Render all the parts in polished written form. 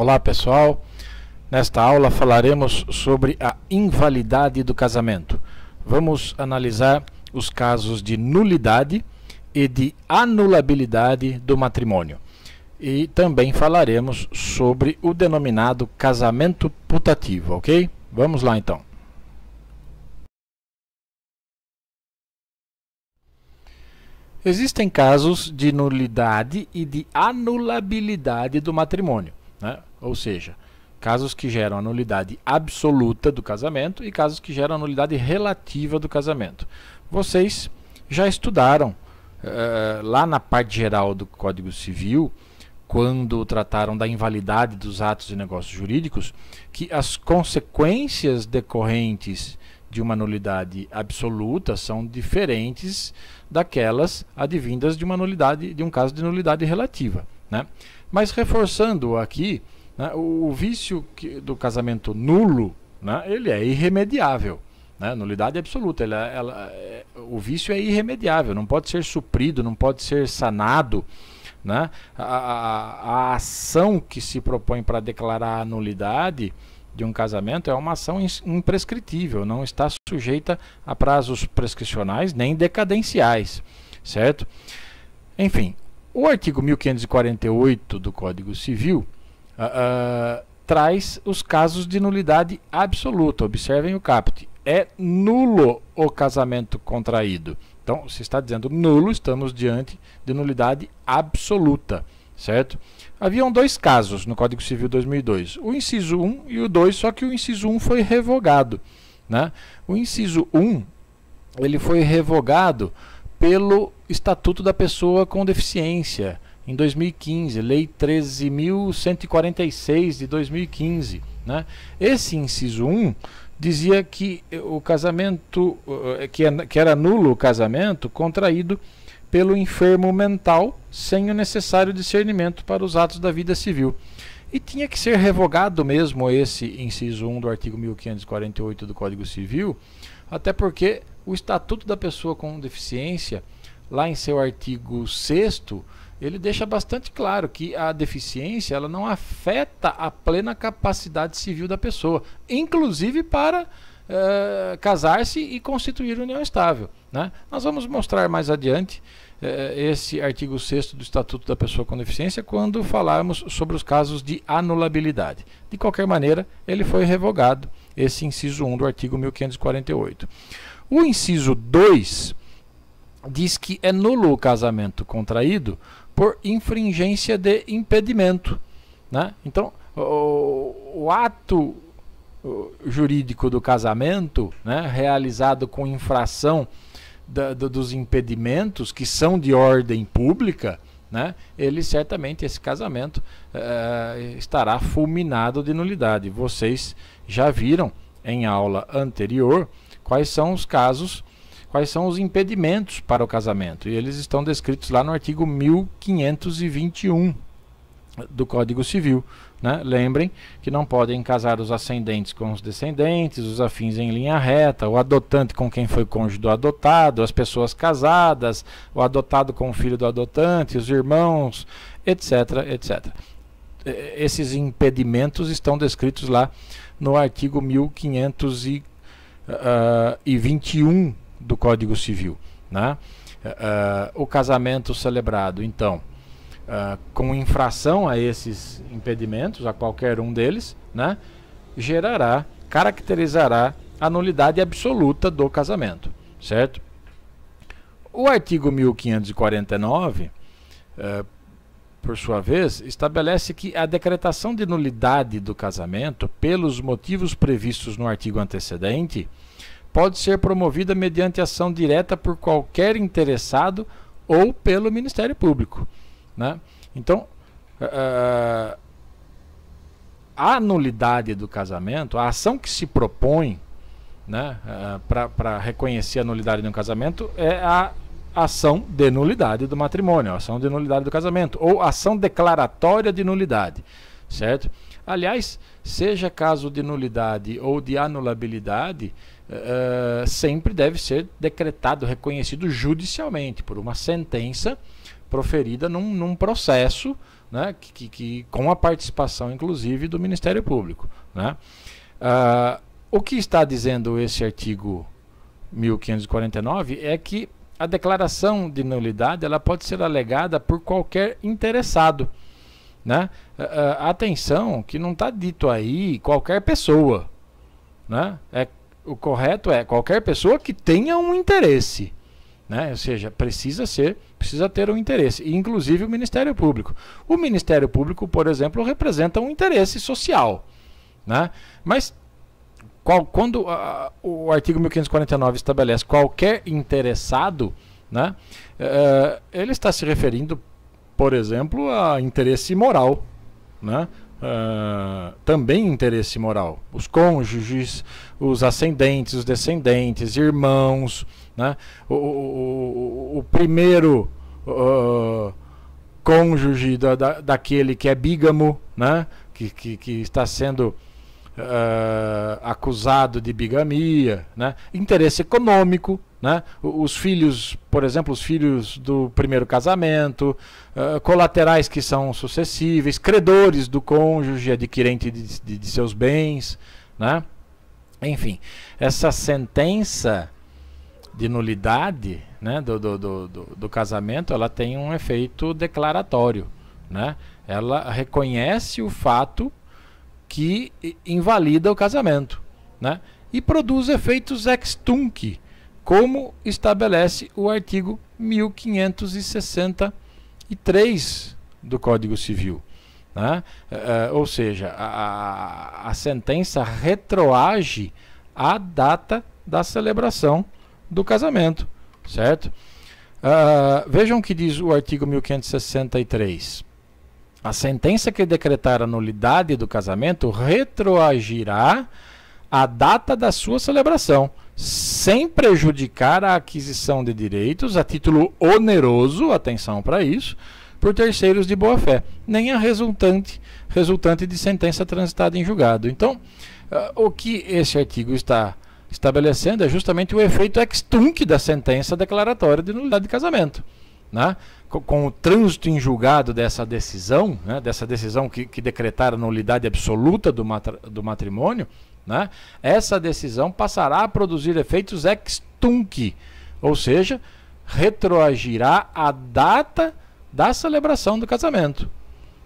Olá pessoal, nesta aula falaremos sobre a invalidade do casamento. Vamos analisar os casos de nulidade e de anulabilidade do matrimônio. E também falaremos sobre o denominado casamento putativo, ok? Vamos lá então. Existem casos de nulidade e de anulabilidade do matrimônio, né? Ou seja, casos que geram a nulidade absoluta do casamento e casos que geram a nulidade relativa do casamento. Vocês já estudaram lá na parte geral do Código Civil, quando trataram da invalidade dos atos e negócios jurídicos, que as consequências decorrentes de uma nulidade absoluta são diferentes daquelas advindas de uma nulidade, de um caso de nulidade relativa, né? Mas reforçando aqui, né, o vício do casamento nulo, né, ele é irremediável, né? Nulidade absoluta, o vício é irremediável, não pode ser suprido, não pode ser sanado, né? A ação que se propõe para declarar a nulidade de um casamento é uma ação imprescritível, não está sujeita a prazos prescricionais nem decadenciais, certo? Enfim, o artigo 1548 do Código Civil traz os casos de nulidade absoluta. Observem o caput. É nulo o casamento contraído. Então, se está dizendo nulo, estamos diante de nulidade absoluta, certo? Haviam dois casos no Código Civil 2002, o inciso 1 e o 2, só que o inciso 1 foi revogado, né? O inciso 1 ele foi revogado pelo Estatuto da Pessoa com Deficiência, em 2015, Lei 13.146 de 2015, né? Esse inciso 1 dizia que o casamento, que era nulo o casamento contraído pelo enfermo mental sem o necessário discernimento para os atos da vida civil. E tinha que ser revogado mesmo esse inciso 1 do artigo 1548 do Código Civil, até porque o Estatuto da Pessoa com Deficiência, lá em seu artigo 6º, ele deixa bastante claro que a deficiência ela não afeta a plena capacidade civil da pessoa, inclusive para casar-se e constituir união estável, né? Nós vamos mostrar mais adiante esse artigo 6º do Estatuto da Pessoa com Deficiência quando falarmos sobre os casos de anulabilidade. De qualquer maneira, ele foi revogado, esse inciso 1 do artigo 1548. O inciso 2 diz que é nulo o casamento contraído por infringência de impedimento, né? Então, o ato jurídico do casamento, né, realizado com infração dos impedimentos que são de ordem pública, né, esse casamento estará fulminado de nulidade. Vocês já viram em aula anterior quais são os casos, quais são os impedimentos para o casamento, e eles estão descritos lá no artigo 1521 do Código Civil, né? Lembrem que não podem casar os ascendentes com os descendentes, os afins em linha reta, o adotante com quem foi cônjuge do adotado, as pessoas casadas, o adotado com o filho do adotante, os irmãos, etc, etc. Esses impedimentos estão descritos lá no artigo 1521 do Código Civil, né? O casamento celebrado, então, com infração a esses impedimentos, a qualquer um deles, né, caracterizará a nulidade absoluta do casamento, certo? O artigo 1549, por sua vez, estabelece que a decretação de nulidade do casamento, pelos motivos previstos no artigo antecedente, pode ser promovida mediante ação direta por qualquer interessado ou pelo Ministério Público, né? Então, a nulidade do casamento, a ação que se propõe, né, para reconhecer a nulidade de um casamento é a ação de nulidade do matrimônio, a ação de nulidade do casamento, ou ação declaratória de nulidade, certo? Aliás, seja caso de nulidade ou de anulabilidade, sempre deve ser decretado, reconhecido judicialmente, por uma sentença proferida num processo né, com a participação, inclusive, do Ministério Público, né? O que está dizendo esse artigo 1549 é que a declaração de nulidade ela pode ser alegada por qualquer interessado, né? Atenção, que não está dito aí qualquer pessoa, né? O correto é qualquer pessoa que tenha um interesse, né? Ou seja, precisa ter um interesse, e inclusive o Ministério Público. O Ministério Público, por exemplo, representa um interesse social, né? Mas quando o artigo 1549 estabelece qualquer interessado, né, ele está se referindo, por exemplo, a interesse moral, né? Também interesse moral. Os cônjuges, os ascendentes, os descendentes, irmãos, né? O primeiro cônjuge daquele que é bígamo, né? que está sendo acusado de bigamia, né? Interesse econômico, né? Os filhos, por exemplo, os filhos do primeiro casamento, colaterais que são sucessíveis, credores do cônjuge, adquirente de seus bens, né? Enfim, essa sentença de nulidade, né, do casamento, ela tem um efeito declaratório, né? Ela reconhece o fato que invalida o casamento, né? E produz efeitos ex tunc, como estabelece o artigo 1563 do Código Civil, né? Ou seja, a sentença retroage à data da celebração do casamento, certo? Vejam o que diz o artigo 1563. A sentença que decretar a nulidade do casamento retroagirá à data da sua celebração, sem prejudicar a aquisição de direitos a título oneroso, atenção para isso, por terceiros de boa-fé, nem a resultante de sentença transitada em julgado. Então, o que esse artigo está estabelecendo é justamente o efeito ex tunc da sentença declaratória de nulidade de casamento, né? Com o trânsito em julgado dessa decisão, né, que decretar a nulidade absoluta do matrimônio, né, essa decisão passará a produzir efeitos ex tunc, ou seja, retroagirá à data da celebração do casamento,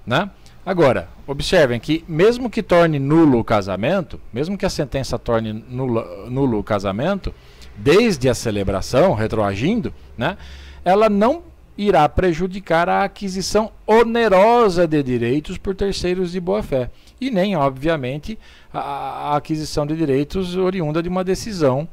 né? Agora, observem que mesmo que torne nulo o casamento, mesmo que a sentença torne nulo o casamento, desde a celebração, retroagindo, né, ela não irá prejudicar a aquisição onerosa de direitos por terceiros de boa-fé, e nem, obviamente, a aquisição de direitos oriunda de uma decisão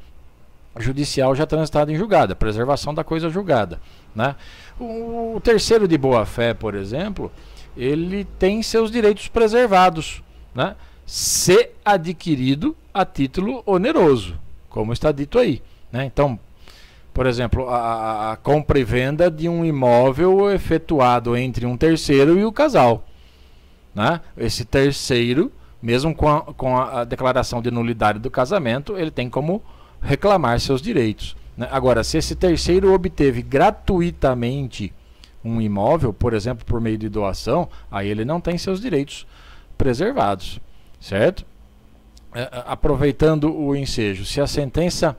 judicial já transitada em julgada, preservação da coisa julgada, né? O terceiro de boa-fé, por exemplo, ele tem seus direitos preservados, né, se adquirido a título oneroso, como está dito aí, né? Então, por exemplo, a compra e venda de um imóvel efetuado entre um terceiro e o casal, né? Esse terceiro, mesmo com a declaração de nulidade do casamento, ele tem como reclamar seus direitos, né? Agora, se esse terceiro obteve gratuitamente um imóvel, por exemplo, por meio de doação, aí ele não tem seus direitos preservados, certo? Aproveitando o ensejo, se a sentença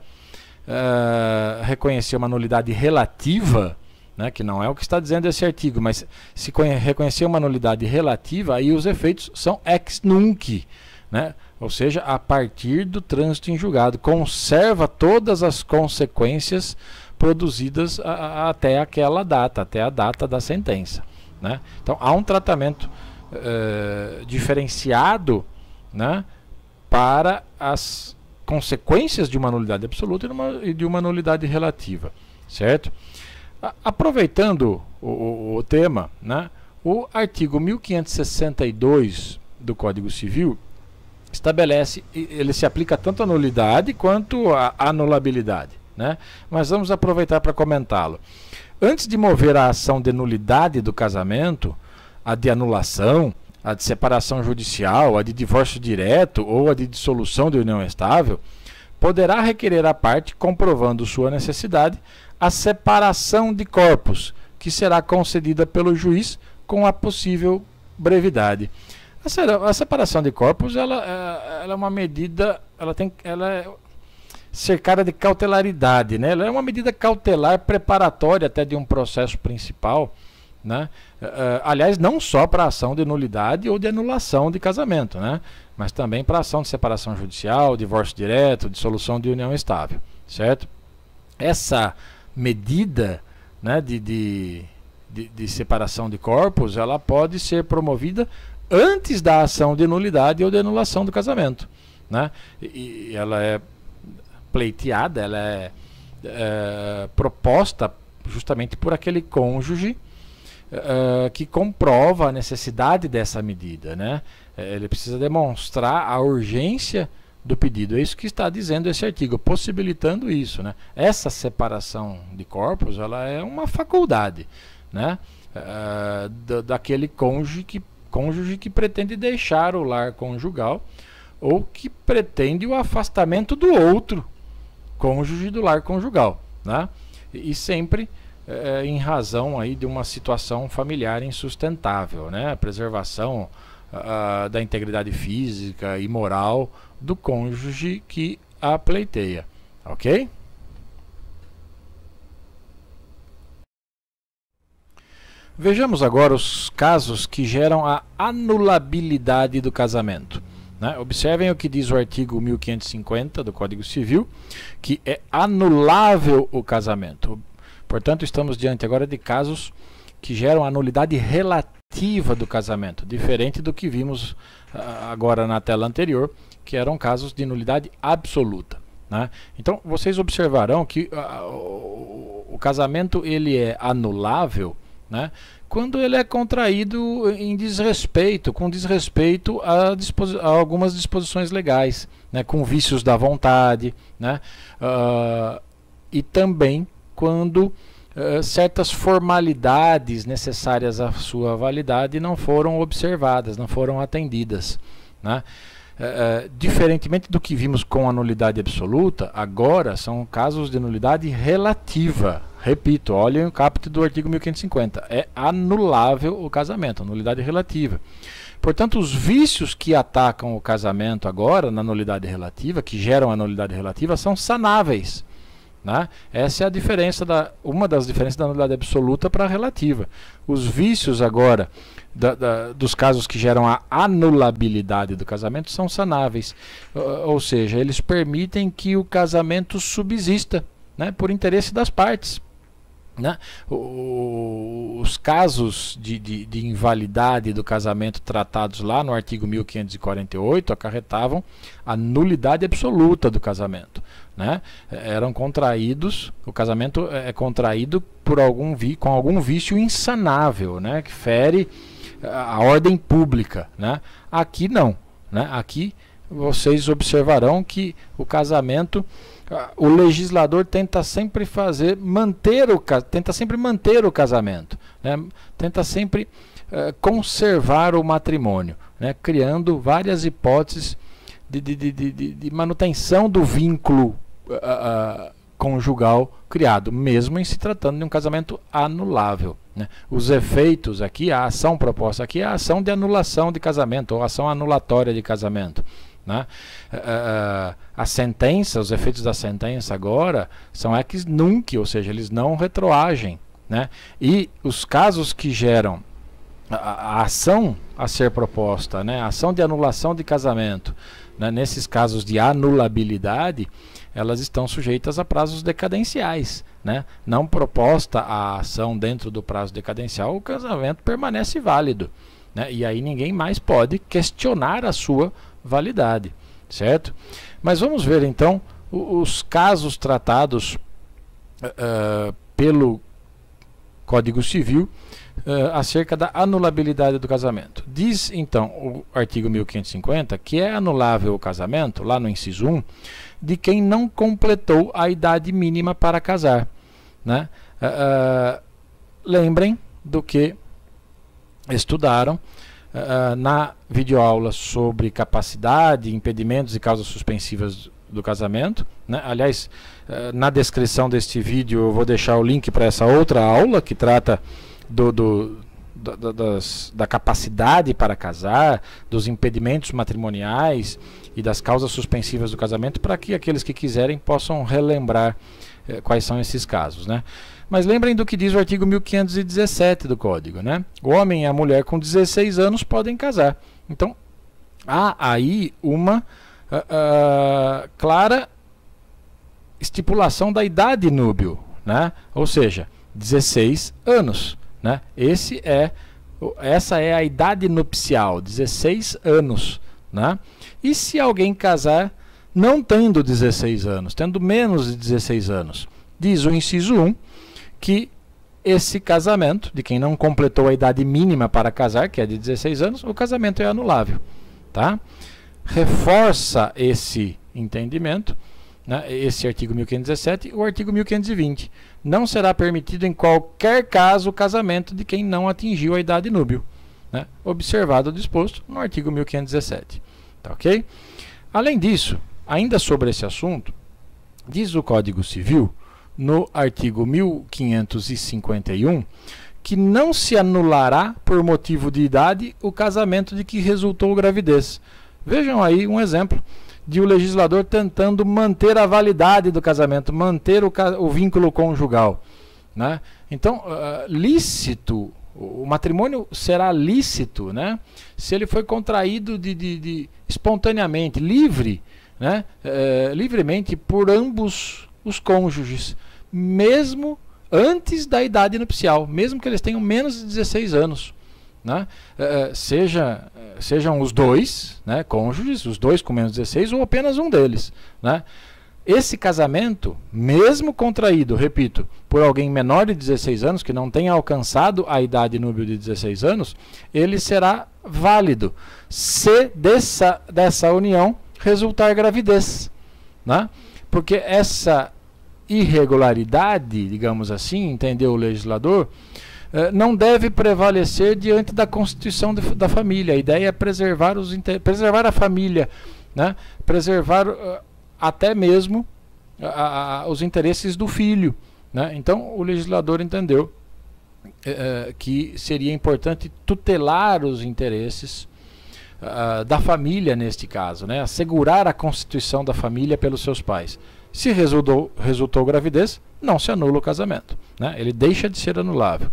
reconhecer uma nulidade relativa, né, que não é o que está dizendo esse artigo, mas se reconhecer uma nulidade relativa, aí os efeitos são ex nunc, né? Ou seja, a partir do trânsito em julgado, conserva todas as consequências produzidas até aquela data, até a data da sentença, né? Então há um tratamento diferenciado, né, para as consequências de uma nulidade absoluta e de uma nulidade relativa, certo? Aproveitando o tema, né, o artigo 1562 do Código Civil estabelece, ele se aplica tanto à nulidade quanto à anulabilidade, né? Mas vamos aproveitar para comentá-lo. Antes de mover a ação de nulidade do casamento, a de anulação, a de separação judicial, a de divórcio direto ou a de dissolução de união estável, poderá requerer à parte, comprovando sua necessidade, a separação de corpos, que será concedida pelo juiz com a possível brevidade. A separação de corpos, ela é uma medida, ela é cercada de cautelaridade, né? Ela é uma medida cautelar preparatória até de um processo principal, né? Aliás, não só para ação de nulidade ou de anulação de casamento, né? Mas também para ação de separação judicial, divórcio direto, dissolução de união estável, certo? Essa medida, né, de separação de corpos, ela pode ser promovida antes da ação de nulidade ou de anulação do casamento, né? E ela é pleiteada, ela é proposta justamente por aquele cônjuge que comprova a necessidade dessa medida, né? Ele precisa demonstrar a urgência do pedido. É isso que está dizendo esse artigo, possibilitando isso, né? Essa separação de corpos, ela é uma faculdade, né? Daquele cônjuge que pretende deixar o lar conjugal ou que pretende o afastamento do outro cônjuge do lar conjugal, né? E sempre em razão aí de uma situação familiar insustentável, né? A preservação da integridade física e moral do cônjuge que a pleiteia, ok? Vejamos agora os casos que geram a anulabilidade do casamento, né? Observem o que diz o artigo 1550 do Código Civil, que é anulável o casamento. Portanto, estamos diante agora de casos que geram a nulidade relativa do casamento, diferente do que vimos agora na tela anterior, que eram casos de nulidade absoluta, né? Então, vocês observarão que o casamento ele é anulável, né, quando ele é contraído em desrespeito, com desrespeito a algumas disposições legais, né, com vícios da vontade, né, e também quando certas formalidades necessárias à sua validade não foram observadas, não foram atendidas, né. Diferentemente do que vimos com a nulidade absoluta, agora são casos de nulidade relativa. Repito, olhem o caput do artigo 1550. É anulável o casamento, nulidade relativa. Portanto, os vícios que atacam o casamento agora, na nulidade relativa, que geram a nulidade relativa, são sanáveis, né? Essa é a diferença, uma das diferenças da nulidade absoluta para a relativa. Os vícios agora dos casos que geram a anulabilidade do casamento são sanáveis, ou seja, eles permitem que o casamento subsista, né, por interesse das partes, né? Os casos de invalidade do casamento tratados lá no artigo 1548 acarretavam a nulidade absoluta do casamento, né? Eram contraídos, o casamento é contraído com algum vício insanável, né, que fere a ordem pública, né? Aqui não, né? Aqui vocês observarão que o casamento, o legislador tenta sempre manter o casamento, né? Tenta sempre conservar o matrimônio, né? Criando várias hipóteses de manutenção do vínculo conjugal criado, mesmo em se tratando de um casamento anulável, né? Os efeitos aqui, a ação proposta aqui é a ação de anulação de casamento, ou ação anulatória de casamento, né? A sentença, os efeitos da sentença agora são ex nunc, ou seja, eles não retroagem, né? E os casos que geram a ação a ser proposta, né, a ação de anulação de casamento, né, nesses casos de anulabilidade, elas estão sujeitas a prazos decadenciais, né? Não proposta a ação dentro do prazo decadencial, o casamento permanece válido, né? E aí ninguém mais pode questionar a sua validade, certo? Mas vamos ver então os casos tratados pelo Código Civil acerca da anulabilidade do casamento. Diz então o artigo 1550 que é anulável o casamento, lá no inciso 1, de quem não completou a idade mínima para casar, né? Lembrem do que estudaram na videoaula sobre capacidade, impedimentos e causas suspensivas do casamento, né? Aliás, na descrição deste vídeo eu vou deixar o link para essa outra aula que trata da capacidade para casar, dos impedimentos matrimoniais e das causas suspensivas do casamento, para que aqueles que quiserem possam relembrar quais são esses casos, né? Mas lembrem do que diz o artigo 1517 do Código, né? O homem e a mulher com 16 anos podem casar. Então, há aí uma clara estipulação da idade núbil, né? Ou seja, 16 anos, né? Essa é a idade nupcial, 16 anos, né? E se alguém casar não tendo 16 anos, tendo menos de 16 anos, diz o inciso 1 que esse casamento, de quem não completou a idade mínima para casar, que é de 16 anos, o casamento é anulável, tá? Reforça esse entendimento, né, esse artigo 1517, o artigo 1520. Não será permitido em qualquer caso o casamento de quem não atingiu a idade núbil, né, observado o disposto no artigo 1517. Tá, ok? Além disso, ainda sobre esse assunto, diz o Código Civil, no artigo 1551, que não se anulará por motivo de idade o casamento de que resultou gravidez. Vejam aí um exemplo de o legislador tentando manter a validade do casamento, manter o vínculo conjugal, né? Então, lícito, o matrimônio será lícito, né, se ele foi contraído espontaneamente, livre, né, livremente por ambos os cônjuges, mesmo antes da idade nupcial, mesmo que eles tenham menos de 16 anos. Né? Sejam os dois, né, cônjuges, os dois com menos de 16 ou apenas um deles, né? Esse casamento, mesmo contraído, repito, por alguém menor de 16 anos, que não tenha alcançado a idade núbil de 16 anos, ele será válido se dessa união resultar gravidez, né? Porque essa irregularidade, digamos assim, entendeu o legislador, não deve prevalecer diante da constituição da família. A ideia é preservar a família, né? Preservar até mesmo os interesses do filho, né? Então o legislador entendeu que seria importante tutelar os interesses da família neste caso, né? Assegurar a constituição da família pelos seus pais. Se resultou gravidez, não se anula o casamento, né? Ele deixa de ser anulável.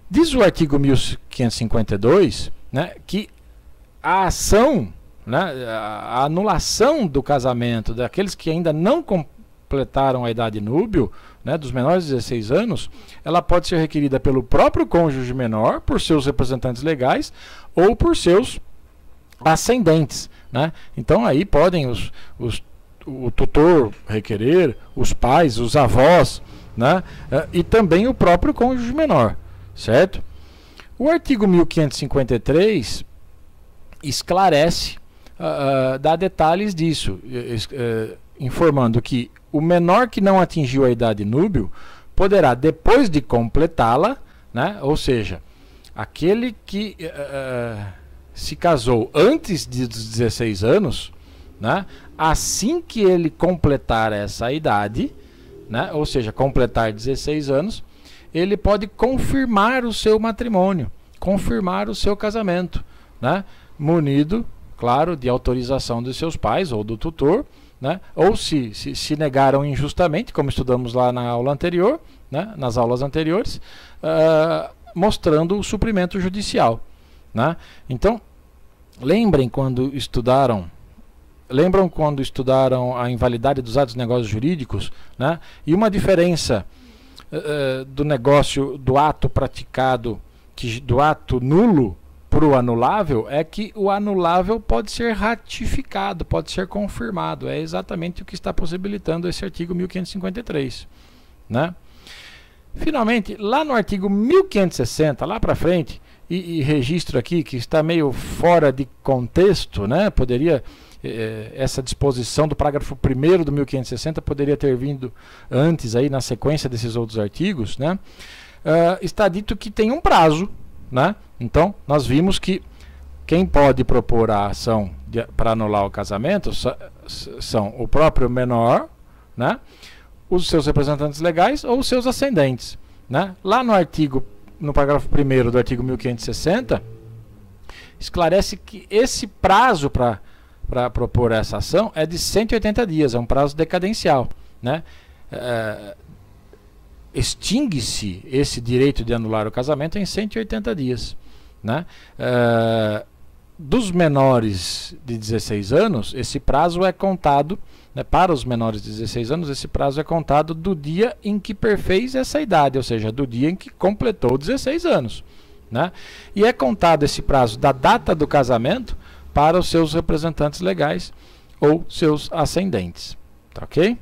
Diz o artigo 1552, né, que a ação, né, a anulação do casamento daqueles que ainda não completaram a idade núbil, né, dos menores de 16 anos, ela pode ser requerida pelo próprio cônjuge menor, por seus representantes legais ou por seus ascendentes, né? Então aí podem o tutor requerer, os pais, os avós, né, e também o próprio cônjuge menor. Certo? O artigo 1553 esclarece, dá detalhes disso, informando que o menor que não atingiu a idade núbil poderá, depois de completá-la, né, ou seja, aquele que se casou antes dos 16 anos, né, assim que ele completar essa idade, né, ou seja, completar 16 anos, ele pode confirmar o seu matrimônio, confirmar o seu casamento, né? Munido, claro, de autorização dos seus pais ou do tutor, né? Ou se negaram injustamente, como estudamos lá na aula anterior, né? Nas aulas anteriores, mostrando o suprimento judicial, né? Então, lembram quando estudaram a invalidade dos atos de negócios jurídicos, né? E uma diferença do ato praticado, do ato nulo para o anulável, é que o anulável pode ser ratificado, pode ser confirmado. É exatamente o que está possibilitando esse artigo 1553, né? Finalmente, lá no artigo 1560, lá para frente, e registro aqui que está meio fora de contexto, né? Essa disposição do parágrafo 1º do 1560 poderia ter vindo antes, aí, na sequência desses outros artigos, né? Está dito que tem um prazo, né? Então, nós vimos que quem pode propor a ação para anular o casamento são o próprio menor, né, os seus representantes legais ou os seus ascendentes, né? Lá no artigo no parágrafo 1º do artigo 1560, esclarece que esse prazo para propor essa ação é de 180 dias, é um prazo decadencial, né? Extingue-se esse direito de anular o casamento em 180 dias, né? Dos menores de 16 anos, esse prazo é contado, né, para os menores de 16 anos, esse prazo é contado do dia em que perfez essa idade, ou seja, do dia em que completou 16 anos, né? E é contado esse prazo da data do casamento para os seus representantes legais ou seus ascendentes, tá ok?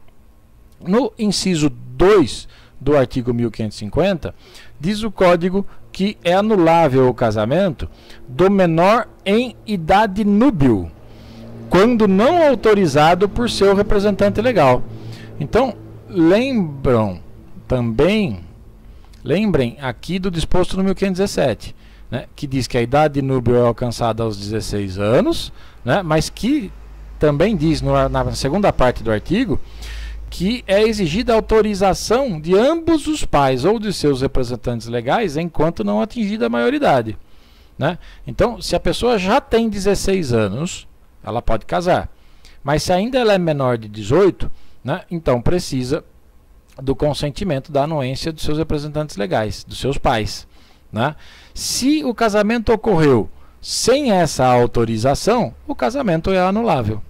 No inciso 2 do artigo 1550, diz o Código que é anulável o casamento do menor em idade núbil, quando não autorizado por seu representante legal. Então, lembrem aqui do disposto no 1517, né, que diz que a idade núbil é alcançada aos 16 anos, né, mas que também diz na segunda parte do artigo que é exigida a autorização de ambos os pais ou de seus representantes legais enquanto não atingida a maioridade, né? Então, se a pessoa já tem 16 anos, ela pode casar, mas se ainda ela é menor de 18, né, então precisa do consentimento da anuência dos seus representantes legais, dos seus pais, né? Se o casamento ocorreu sem essa autorização, o casamento é anulável,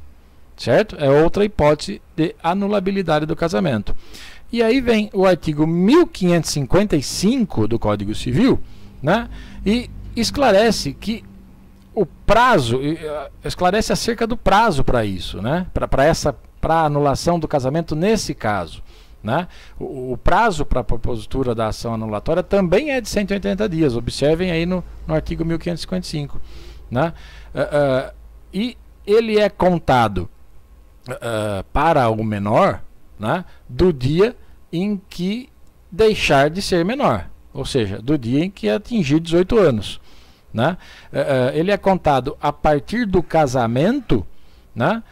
certo? É outra hipótese de anulabilidade do casamento. E aí vem o artigo 1555 do Código Civil, né, e esclarece que o prazo, esclarece acerca do prazo para isso, né, para a anulação do casamento nesse caso, né? O prazo para a propositura da ação anulatória também é de 180 dias, observem aí no artigo 1555, né? E ele é contado para o menor, né, do dia em que deixar de ser menor, ou seja, do dia em que atingir 18 anos, né? Ele é contado a partir do casamento, né,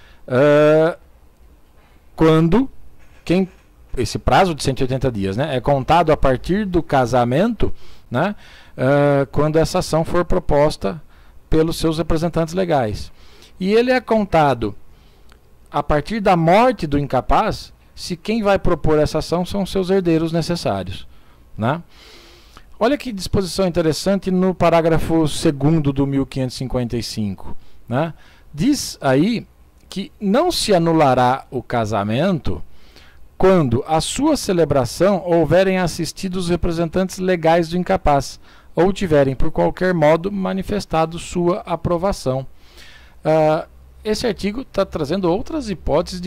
quando esse prazo de 180 dias, né, é contado a partir do casamento, né, quando essa ação for proposta pelos seus representantes legais. E ele é contado a partir da morte do incapaz, se quem vai propor essa ação são seus herdeiros necessários, né? Olha que disposição interessante no parágrafo 2º do 1555, né? Diz aí que não se anulará o casamento quando a sua celebração houverem assistido os representantes legais do incapaz ou tiverem por qualquer modo manifestado sua aprovação. Esse artigo está trazendo outras hipóteses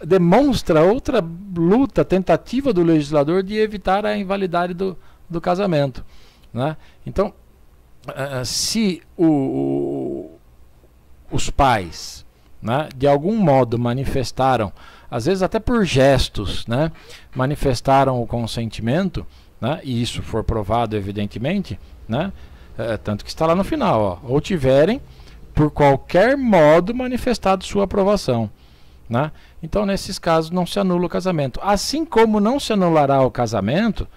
demonstra outra luta, tentativa do legislador de evitar a invalidade do casamento, né? Então, se os pais, né, de algum modo manifestaram, às vezes até por gestos, né, manifestaram o consentimento, né, e isso for provado evidentemente, né, tanto que está lá no final, ó, ou tiverem por qualquer modo manifestado sua aprovação, né? Então, nesses casos, não se anula o casamento. Assim como não se anulará o casamento,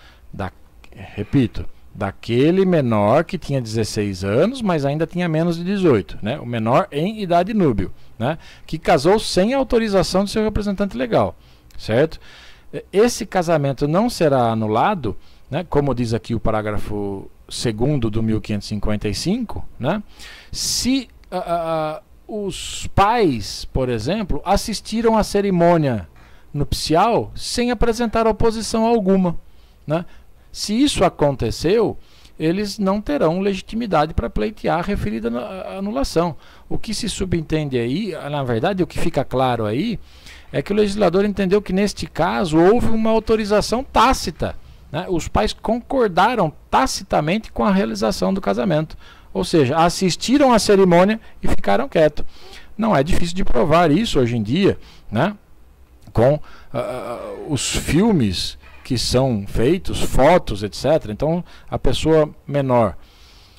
repito, daquele menor que tinha 16 anos, mas ainda tinha menos de 18, né? O menor em idade núbil, né, que casou sem autorização do seu representante legal, certo? Esse casamento não será anulado, né, como diz aqui o parágrafo 2º do 1555, né, se os pais, por exemplo, assistiram à cerimônia nupcial sem apresentar oposição alguma, né? Se isso aconteceu, eles não terão legitimidade para pleitear a referida anulação. O que se subentende aí, na verdade, o que fica claro aí, é que o legislador entendeu que neste caso houve uma autorização tácita, né? Os pais concordaram tacitamente com a realização do casamento, ou seja, assistiram à cerimônia e ficaram quietos. Não é difícil de provar isso hoje em dia, né, com os filmes que são feitos, fotos, etc. Então, a pessoa menor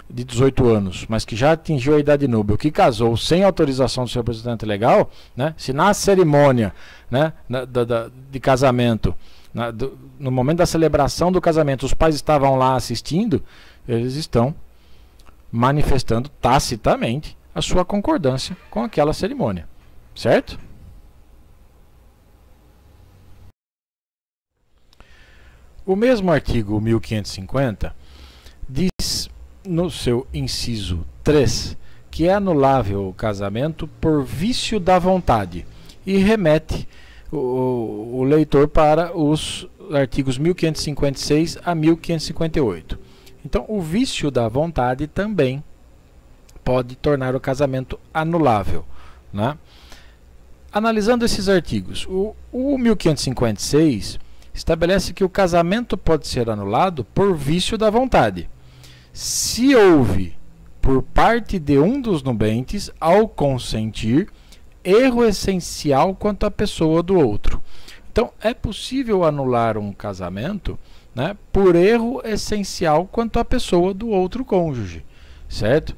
de 18 anos, mas que já atingiu a idade núbil, que casou sem autorização do seu representante legal, né, se na cerimônia, né, de casamento no momento da celebração do casamento, os pais estavam lá assistindo, eles estão manifestando tacitamente a sua concordância com aquela cerimônia, certo? O mesmo artigo 1550 diz no seu inciso 3 que é anulável o casamento por vício da vontade e remete o leitor para os artigos 1556 a 1558. Então, o vício da vontade também pode tornar o casamento anulável, né? Analisando esses artigos, o 1556 estabelece que o casamento pode ser anulado por vício da vontade, se houve, por parte de um dos nubentes, ao consentir, erro essencial quanto à pessoa do outro. Então, é possível anular um casamento, né, por erro essencial quanto à pessoa do outro cônjuge, certo?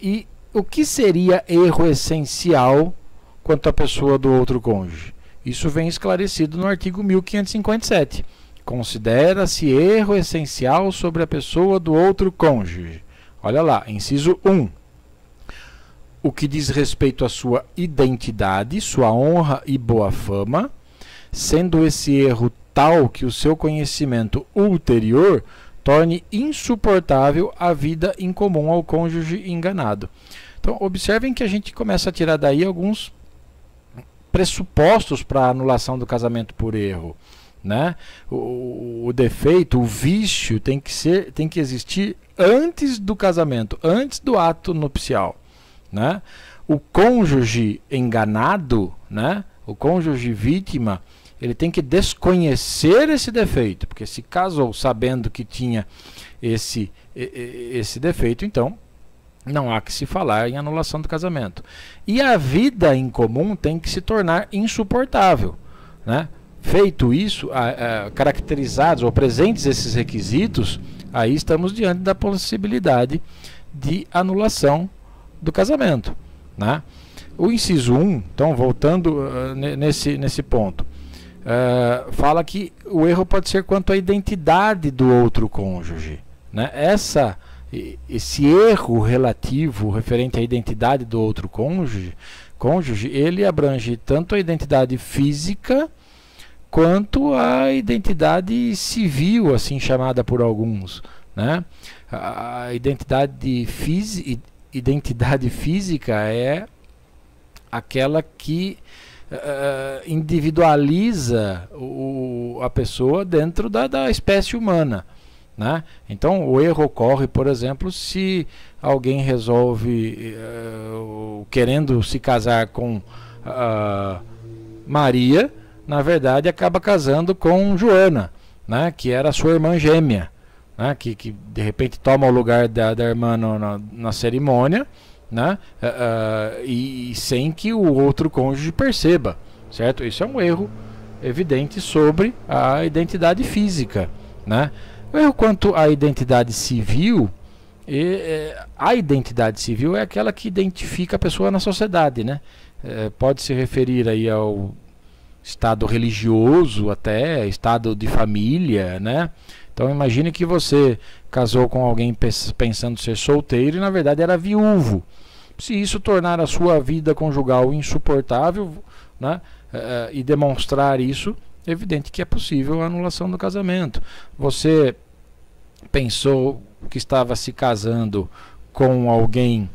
E o que seria erro essencial quanto à pessoa do outro cônjuge? Isso vem esclarecido no artigo 1557. Considera-se erro essencial sobre a pessoa do outro cônjuge. Olha lá, inciso 1. O que diz respeito à sua identidade, sua honra e boa fama, sendo esse erro tal que o seu conhecimento ulterior torne insuportável a vida em comum ao cônjuge enganado. Então, observem que a gente começa a tirar daí alguns pressupostos para a anulação do casamento por erro, né? O defeito, o vício tem que existir antes do casamento, antes do ato nupcial, né? O cônjuge enganado, né? O cônjuge vítima, ele tem que desconhecer esse defeito, porque se casou sabendo que tinha esse defeito, então não há que se falar em anulação do casamento. E a vida em comum tem que se tornar insuportável, né? Feito isso, caracterizados ou presentes esses requisitos, aí estamos diante da possibilidade de anulação do casamento, né? O inciso 1, então voltando nesse ponto, fala que o erro pode ser quanto à identidade do outro cônjuge, né? Esse erro relativo referente à identidade do outro cônjuge, ele abrange tanto a identidade física quanto a identidade civil, assim chamada por alguns, né? A identidade física é aquela que individualiza a pessoa dentro da espécie humana, né? Então, o erro ocorre, por exemplo, se alguém resolve, querendo se casar com Maria, na verdade acaba casando com Joana, né, que era sua irmã gêmea, né, que de repente toma o lugar da irmã na cerimônia, né, e sem que o outro cônjuge perceba, certo? Isso é um erro evidente sobre a identidade física, né? O erro quanto à identidade civil, a identidade civil é aquela que identifica a pessoa na sociedade, né? Pode se referir aí ao estado religioso, até estado de família, né? Então imagine que você casou com alguém pensando ser solteiro e na verdade era viúvo. Se isso tornar a sua vida conjugal insuportável, né, e demonstrar isso, é evidente que é possível a anulação do casamento. Você pensou que estava se casando com alguém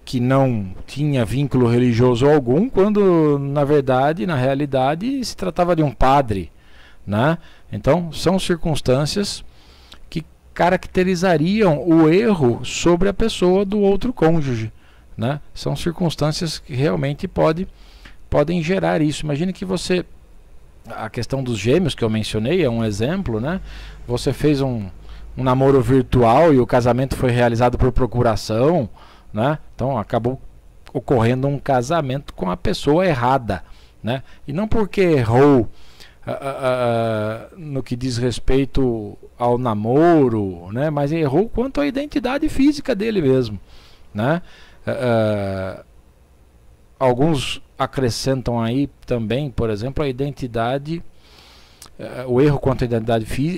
que não tinha vínculo religioso algum, quando na verdade, na realidade, se tratava de um padre, né? Então, são circunstâncias que caracterizariam o erro sobre a pessoa do outro cônjuge, né? São circunstâncias que realmente podem gerar isso. Imagine que você, a questão dos gêmeos que eu mencionei é um exemplo, né? Você fez um namoro virtual e o casamento foi realizado por procuração, né? Então acabou ocorrendo um casamento com a pessoa errada, né? E não porque errou no que diz respeito ao namoro, né? Mas errou quanto à identidade física dele mesmo, né? Alguns acrescentam aí também, por exemplo, a identidade, o erro quanto à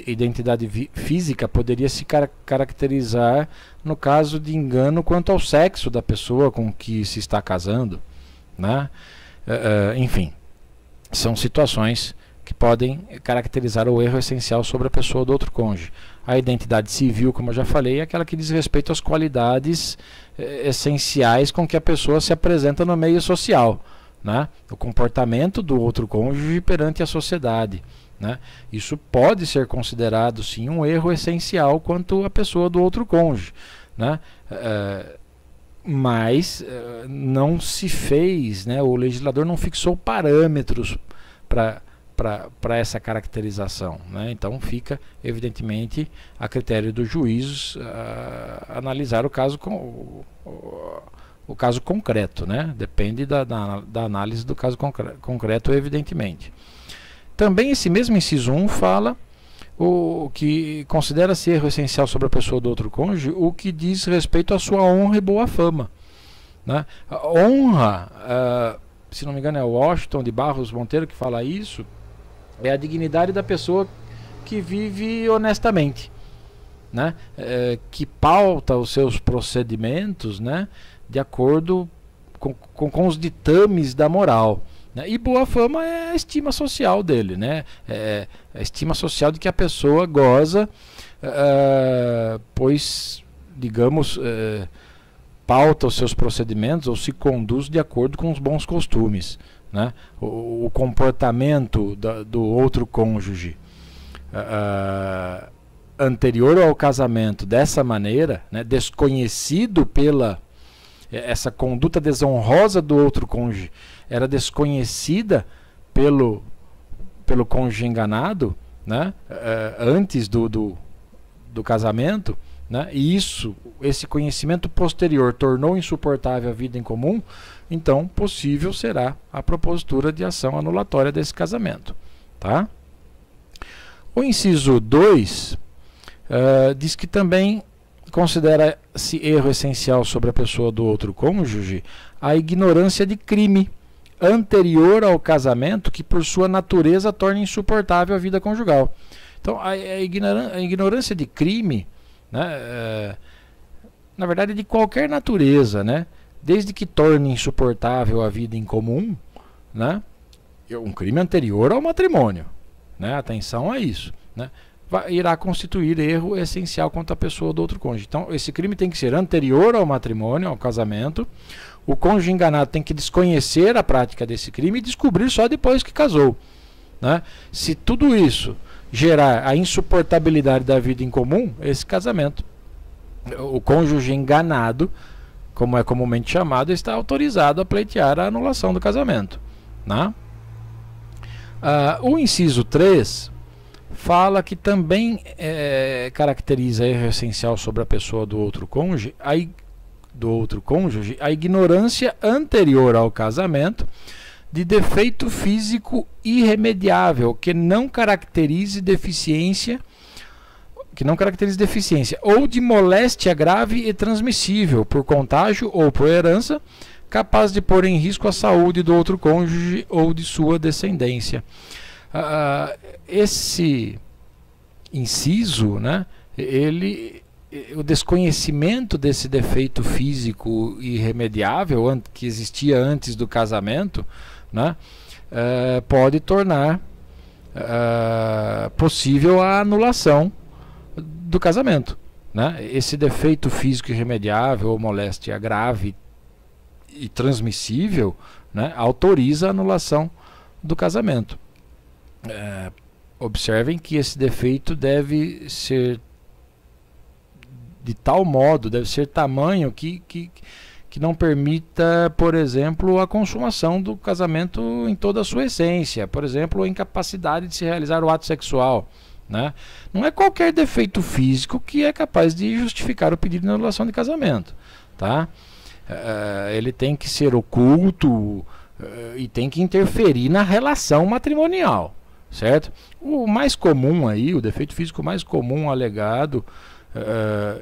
identidade física poderia se caracterizar no caso de engano quanto ao sexo da pessoa com que se está casando, né? Enfim, são situações que podem caracterizar o erro essencial sobre a pessoa do outro cônjuge. A identidade civil, como eu já falei, é aquela que diz respeito às qualidades essenciais com que a pessoa se apresenta no meio social, né? O comportamento do outro cônjuge perante a sociedade, né? Isso pode ser considerado sim um erro essencial quanto à pessoa do outro cônjuge, né? Mas não se fez, né? O legislador não fixou parâmetros para essa caracterização, né? Então fica evidentemente a critério do juiz analisar o caso concreto, né? Depende da análise do caso concreto, evidentemente. Também esse mesmo inciso 1 fala o que considera-se erro essencial sobre a pessoa do outro cônjuge, o que diz respeito à sua honra e boa fama, né? A honra, se não me engano é o Washington de Barros Monteiro que fala isso, é a dignidade da pessoa que vive honestamente, né? Que pauta os seus procedimentos, né? De acordo com os ditames da moral, né? E boa fama é a estima social dele, né? A estima social de que a pessoa goza, pois, digamos, pauta os seus procedimentos ou se conduz de acordo com os bons costumes, né? O comportamento do outro cônjuge anterior ao casamento dessa maneira, né? Desconhecido pela essa conduta desonrosa do outro cônjuge, era desconhecida pelo cônjuge enganado, né? Antes do casamento, né? E esse conhecimento posterior tornou insuportável a vida em comum, então possível será a propositura de ação anulatória desse casamento, tá? O inciso 2 diz que também considera-se erro essencial sobre a pessoa do outro cônjuge a ignorância de crime anterior ao casamento que por sua natureza torna insuportável a vida conjugal. Então a ignorância de crime, né, na verdade de qualquer natureza, né, desde que torne insuportável a vida em comum, né, um crime anterior ao matrimônio, né, atenção a isso, né, irá constituir erro essencial contra a pessoa do outro cônjuge. Então esse crime tem que ser anterior ao matrimônio, ao casamento. O cônjuge enganado tem que desconhecer a prática desse crime e descobrir só depois que casou, né? Se tudo isso gerar a insuportabilidade da vida em comum, esse casamento, o cônjuge enganado, como é comumente chamado, está autorizado a pleitear a anulação do casamento, né? O inciso 3 fala que também caracteriza erro essencial sobre a pessoa do outro cônjuge, a ignorância anterior ao casamento de defeito físico irremediável que não caracterize deficiência ou de moléstia grave e transmissível por contágio ou por herança, capaz de pôr em risco a saúde do outro cônjuge ou de sua descendência. Esse inciso, né, o desconhecimento desse defeito físico irremediável que existia antes do casamento, né, pode tornar possível a anulação do casamento, né? Esse defeito físico irremediável ou moléstia grave e transmissível, né, autoriza a anulação do casamento. Observem que esse defeito deve ser de tal modo, deve ser tamanho que não permita, por exemplo, a consumação do casamento em toda a sua essência. Por exemplo, a incapacidade de se realizar o ato sexual, né? Não é qualquer defeito físico que é capaz de justificar o pedido de anulação de casamento, tá? Ele tem que ser oculto e tem que interferir na relação matrimonial, certo? O mais comum aí, o defeito físico mais comum alegado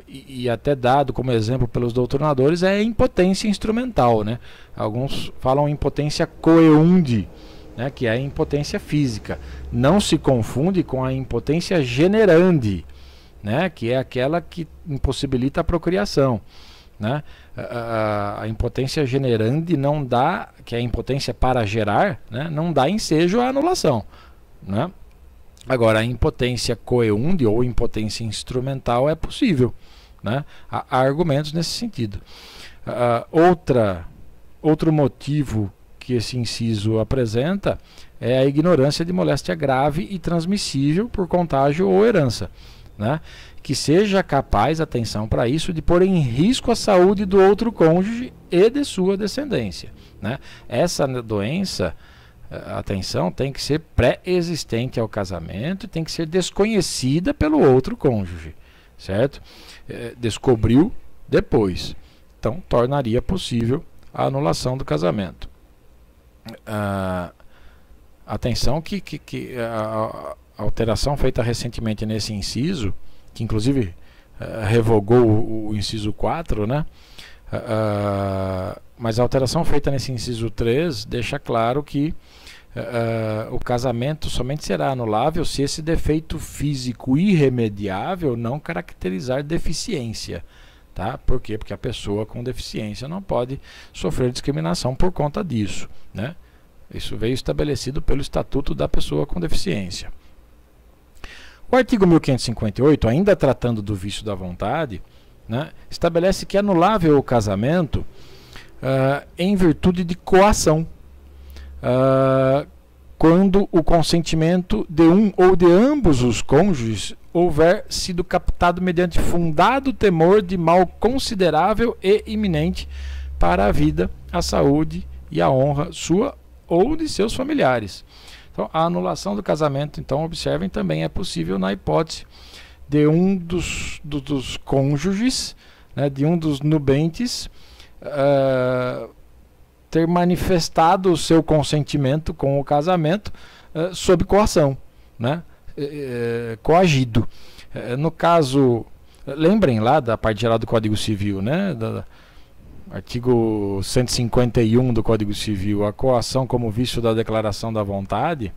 e até dado como exemplo pelos doutrinadores é a impotência instrumental, né? Alguns falam impotência coeundi, né? Que é a impotência física. Não se confunde com a impotência generandi, né? Que é aquela que impossibilita a procriação, né? A impotência generandi não dá, que é a impotência para gerar, né? Não dá ensejo à anulação, né? Agora, a impotência coeundi ou impotência instrumental é possível, né? Há argumentos nesse sentido. Outro motivo que esse inciso apresenta é a ignorância de moléstia grave e transmissível por contágio ou herança, né? Que seja capaz, atenção para isso, de pôr em risco a saúde do outro cônjuge e de sua descendência, né? Essa doença, atenção, tem que ser pré-existente ao casamento e tem que ser desconhecida pelo outro cônjuge, certo? Descobriu depois, então tornaria possível a anulação do casamento. Atenção que a alteração feita recentemente nesse inciso, que inclusive revogou o inciso 4, né? Mas a alteração feita nesse inciso 3 deixa claro que o casamento somente será anulável se esse defeito físico irremediável não caracterizar deficiência. Tá? Por quê? Porque a pessoa com deficiência não pode sofrer discriminação por conta disso, né? Isso veio estabelecido pelo Estatuto da Pessoa com Deficiência. O artigo 1558, ainda tratando do vício da vontade, né, estabelece que é anulável o casamento em virtude de coação, quando o consentimento de um ou de ambos os cônjuges houver sido captado mediante fundado temor de mal considerável e iminente para a vida, a saúde e a honra sua ou de seus familiares. Então, a anulação do casamento, então, observem, também é possível na hipótese de um dos cônjuges, né, de um dos nubentes, ter manifestado o seu consentimento com o casamento sob coação, né, coagido. No caso, lembrem lá da parte geral do Código Civil, né, artigo 151 do Código Civil, a coação como vício da declaração da vontade,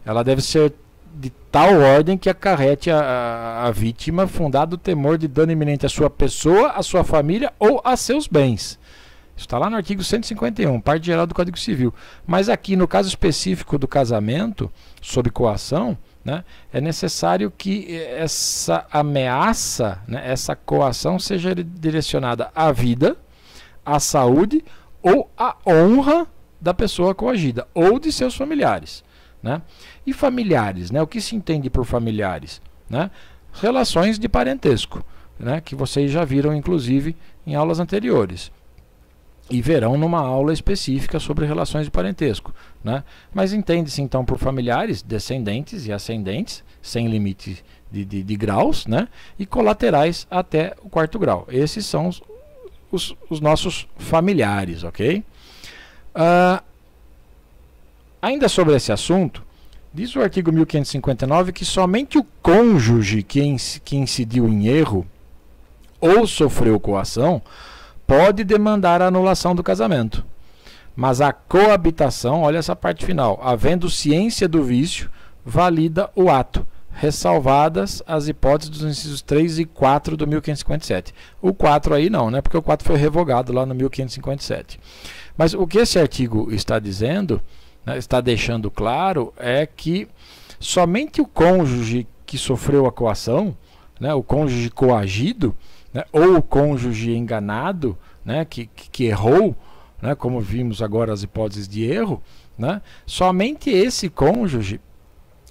ela deve ser de tal ordem que acarrete a vítima fundado temor de dano iminente à sua pessoa, à sua família ou a seus bens. Isso está lá no artigo 151, parte geral do Código Civil. Mas aqui, no caso específico do casamento, sob coação, né, é necessário que essa ameaça, né, essa coação seja direcionada à vida, à saúde ou à honra da pessoa coagida ou de seus familiares, né? E familiares, né? O que se entende por familiares, né? Relações de parentesco, né? Que vocês já viram inclusive em aulas anteriores e verão numa aula específica sobre relações de parentesco, né? Mas entende-se então por familiares, descendentes e ascendentes, sem limite de graus, né? E colaterais até o 4º grau. Esses são os nossos familiares, ok? Ainda sobre esse assunto, diz o artigo 1559 que somente o cônjuge que incidiu em erro ou sofreu coação pode demandar a anulação do casamento. Mas a coabitação, olha essa parte final, havendo ciência do vício, valida o ato, ressalvadas as hipóteses dos incisos 3 e 4 do 1557. O 4 aí não, né? Porque o 4 foi revogado lá no 1557. Mas o que esse artigo está dizendo, né, está deixando claro, é que somente o cônjuge que sofreu a coação, né, o cônjuge coagido, né, ou o cônjuge enganado, né, que errou, né, como vimos agora as hipóteses de erro, né, somente esse cônjuge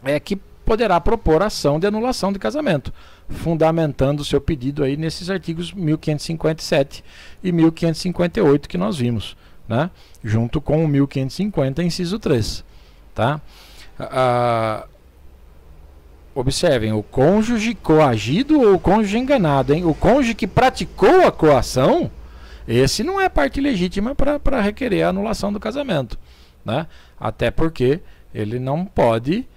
é que poderá propor ação de anulação de casamento, fundamentando o seu pedido aí nesses artigos 1557 e 1558 que nós vimos, né? Junto com o 1550, inciso 3. Tá? Observem, o cônjuge coagido ou o cônjuge enganado, hein? O cônjuge que praticou a coação, esse não é parte legítima para requerer a anulação do casamento, né? Até porque ele não pode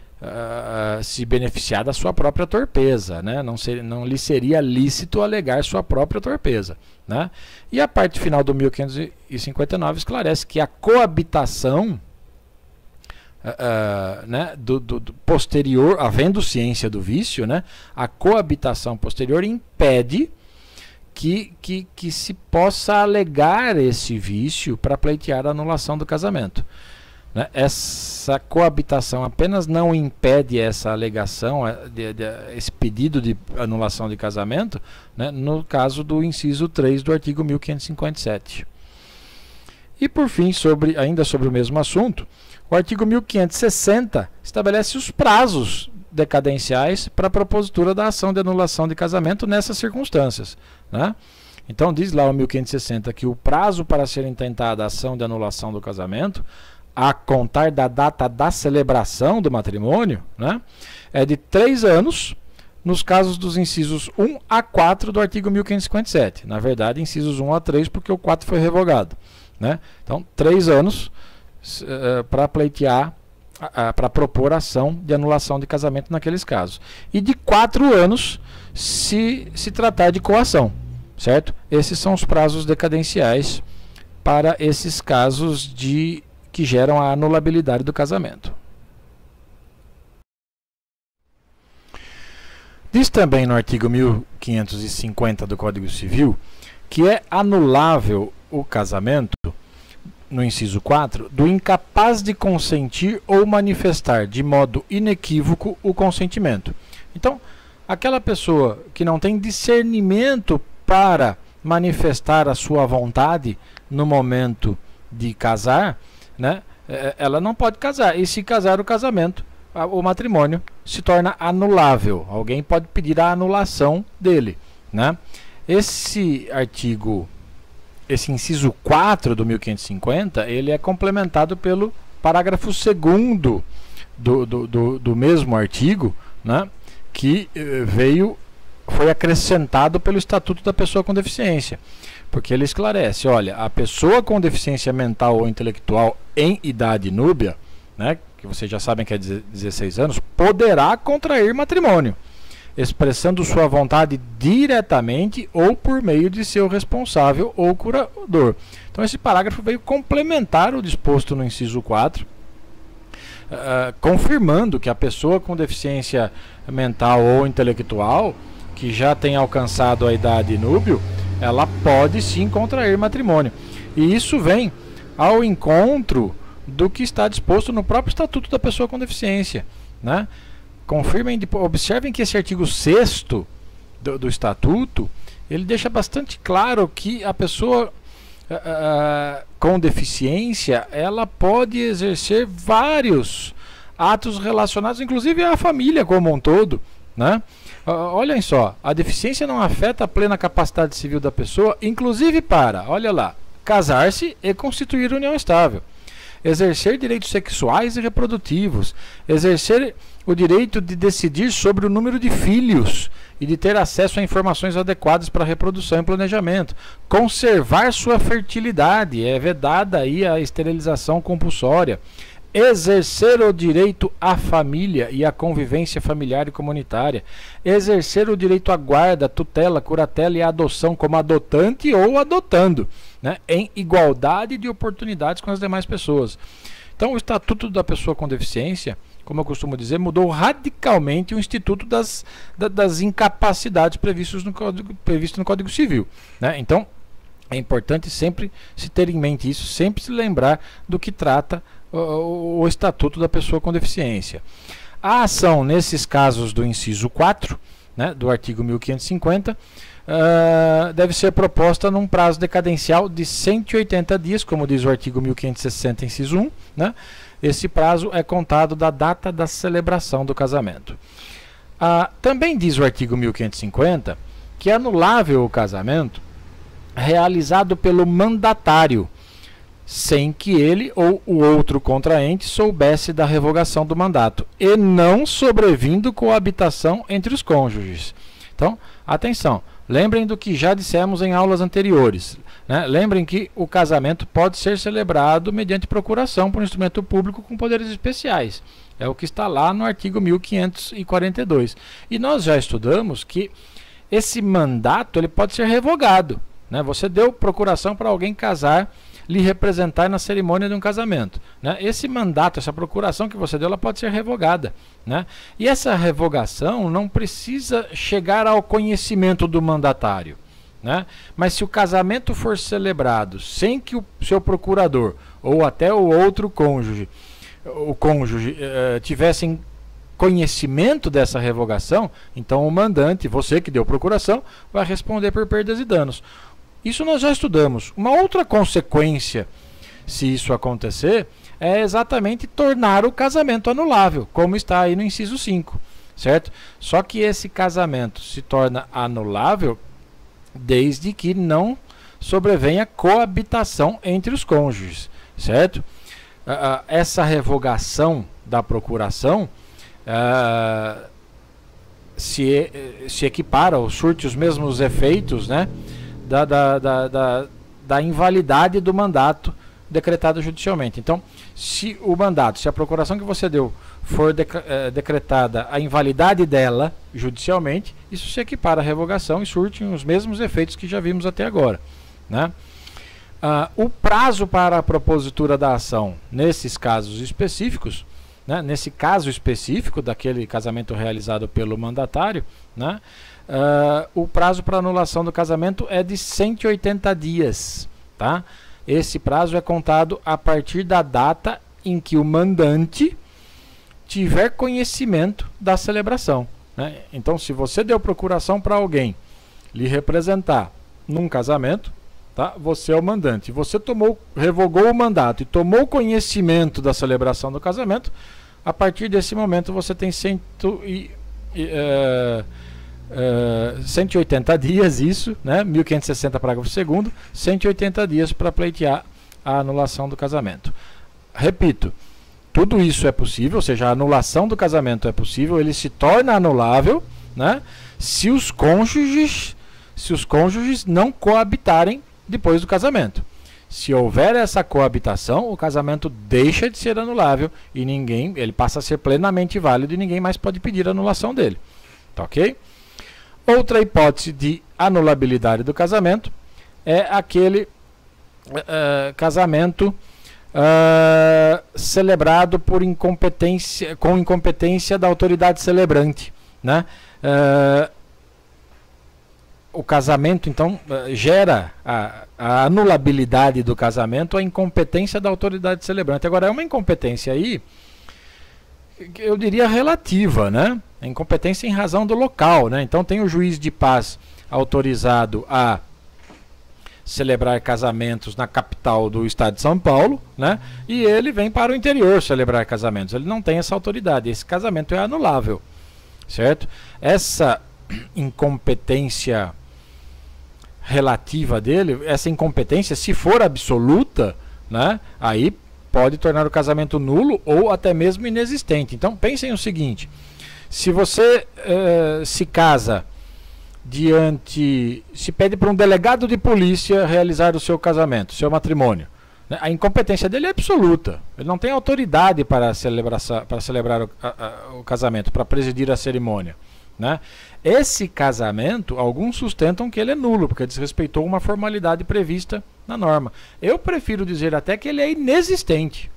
se beneficiar da sua própria torpeza, né? Não lhe seria lícito alegar sua própria torpeza, né? E a parte final do 1559 esclarece que a coabitação né, do posterior, havendo ciência do vício, né, a coabitação posterior impede que se possa alegar esse vício para pleitear a anulação do casamento. Né? Essa coabitação apenas não impede essa alegação, esse pedido de anulação de casamento, né, no caso do inciso 3 do artigo 1557. E por fim, ainda sobre o mesmo assunto, o artigo 1560 estabelece os prazos decadenciais para a propositura da ação de anulação de casamento nessas circunstâncias. Né? Então diz lá o 1560 que o prazo para ser intentada a ação de anulação do casamento, a contar da data da celebração do matrimônio, né, é de 3 anos nos casos dos incisos 1 a 4 do artigo 1557. Na verdade, incisos 1 a 3, porque o 4 foi revogado. Né? Então, 3 anos para pleitear, para propor ação de anulação de casamento naqueles casos. E de 4 anos se tratar de coação, certo? Esses são os prazos decadenciais para esses casos que geram a anulabilidade do casamento. Diz também no artigo 1550 do Código Civil que é anulável o casamento, no inciso 4, do incapaz de consentir ou manifestar de modo inequívoco o consentimento. Então, aquela pessoa que não tem discernimento para manifestar a sua vontade no momento de casar, né, ela não pode casar. E se casar, o matrimônio se torna anulável. Alguém pode pedir a anulação dele. Né? Esse inciso 4 do 1550, ele é complementado pelo parágrafo 2º do mesmo artigo, né, que foi acrescentado pelo Estatuto da Pessoa com Deficiência, porque ele esclarece, olha, a pessoa com deficiência mental ou intelectual em idade núbia, né, que vocês já sabem que é 16 anos, poderá contrair matrimônio, expressando sua vontade diretamente ou por meio de seu responsável ou curador. Então esse parágrafo veio complementar o disposto no inciso 4, confirmando que a pessoa com deficiência mental ou intelectual, que já tem alcançado a idade núbil, ela pode sim contrair matrimônio. E isso vem ao encontro do que está disposto no próprio Estatuto da Pessoa com Deficiência, né? Observem que esse artigo 6º do Estatuto, ele deixa bastante claro que a pessoa com deficiência, ela pode exercer vários atos relacionados, inclusive à família como um todo, né? Olhem só, a deficiência não afeta a plena capacidade civil da pessoa, inclusive para, olha lá, casar-se e constituir união estável, exercer direitos sexuais e reprodutivos, exercer o direito de decidir sobre o número de filhos e de ter acesso a informações adequadas para reprodução e planejamento, conservar sua fertilidade, é vedada aí a esterilização compulsória, exercer o direito à família e à convivência familiar e comunitária, exercer o direito à guarda, tutela, curatela e à adoção como adotante ou adotando, né, em igualdade de oportunidades com as demais pessoas. Então o Estatuto da Pessoa com Deficiência, como eu costumo dizer, mudou radicalmente o instituto das incapacidades previsto no Código Civil, né? Então é importante sempre se ter em mente isso, sempre se lembrar do que trata o Estatuto da Pessoa com Deficiência. A ação nesses casos do inciso 4, né, do artigo 1550, deve ser proposta num prazo decadencial de 180 dias, como diz o artigo 1560, inciso 1, né? Esse prazo é contado da data da celebração do casamento. Também diz o artigo 1550 que é anulável o casamento realizado pelo mandatário, sem que ele ou o outro contraente soubesse da revogação do mandato, e não sobrevindo coabitação entre os cônjuges. Então, atenção, lembrem do que já dissemos em aulas anteriores, né? Lembrem que o casamento pode ser celebrado mediante procuração por instrumento público com poderes especiais. É o que está lá no artigo 1542. E nós já estudamos que esse mandato ele pode ser revogado, né? Você deu procuração para alguém casar, lhe representar na cerimônia de um casamento, né? Esse mandato, essa procuração que você deu, ela pode ser revogada, né? E essa revogação não precisa chegar ao conhecimento do mandatário, né? Mas se o casamento for celebrado sem que o seu procurador ou até o outro cônjuge, tivessem conhecimento dessa revogação, então o mandante, você que deu procuração, vai responder por perdas e danos. Isso nós já estudamos. Uma outra consequência, se isso acontecer, é exatamente tornar o casamento anulável, como está aí no inciso 5, certo? Só que esse casamento se torna anulável desde que não sobrevenha coabitação entre os cônjuges, certo? Essa revogação da procuração se equipara ou surte os mesmos efeitos, né, da invalidade do mandato decretado judicialmente. Então, se a procuração que você deu for decretada a invalidade dela judicialmente, isso se equipara à revogação e surte os mesmos efeitos que já vimos até agora, né? O prazo para a propositura da ação nesses casos específicos, né, nesse caso específico daquele casamento realizado pelo mandatário, né, o prazo para anulação do casamento é de 180 dias. Tá? Esse prazo é contado a partir da data em que o mandante tiver conhecimento da celebração, né? Então, se você deu procuração para alguém lhe representar num casamento, tá? Você é o mandante. Você revogou o mandato e tomou conhecimento da celebração do casamento. A partir desse momento você tem 180 dias, isso, né? 1560, parágrafo 2º, 180 dias para pleitear a anulação do casamento. Repito, tudo isso é possível, ou seja, a anulação do casamento é possível, ele se torna anulável, né, se os cônjuges não coabitarem depois do casamento. Se houver essa coabitação, o casamento deixa de ser anulável e ele passa a ser plenamente válido e ninguém mais pode pedir a anulação dele. Tá ok? Outra hipótese de anulabilidade do casamento é aquele casamento celebrado por com incompetência da autoridade celebrante, né? O casamento, então, gera a anulabilidade do casamento, a incompetência da autoridade celebrante. Agora, é uma incompetência aí, eu diria relativa, né? A incompetência em razão do local, né? Então, tem o juiz de paz autorizado a celebrar casamentos na capital do estado de São Paulo, né? E ele vem para o interior celebrar casamentos. Ele não tem essa autoridade. Esse casamento é anulável, certo? Essa incompetência relativa dele, essa incompetência, se for absoluta, né, aí pode tornar o casamento nulo ou até mesmo inexistente. Então pensem o seguinte: se você se casa se pede para um delegado de polícia realizar o seu casamento, seu matrimônio, né, a incompetência dele é absoluta. Ele não tem autoridade para celebrar o casamento, para presidir a cerimônia, né? Esse casamento, alguns sustentam que ele é nulo, porque desrespeitou uma formalidade prevista na norma. Eu prefiro dizer até que ele é inexistente,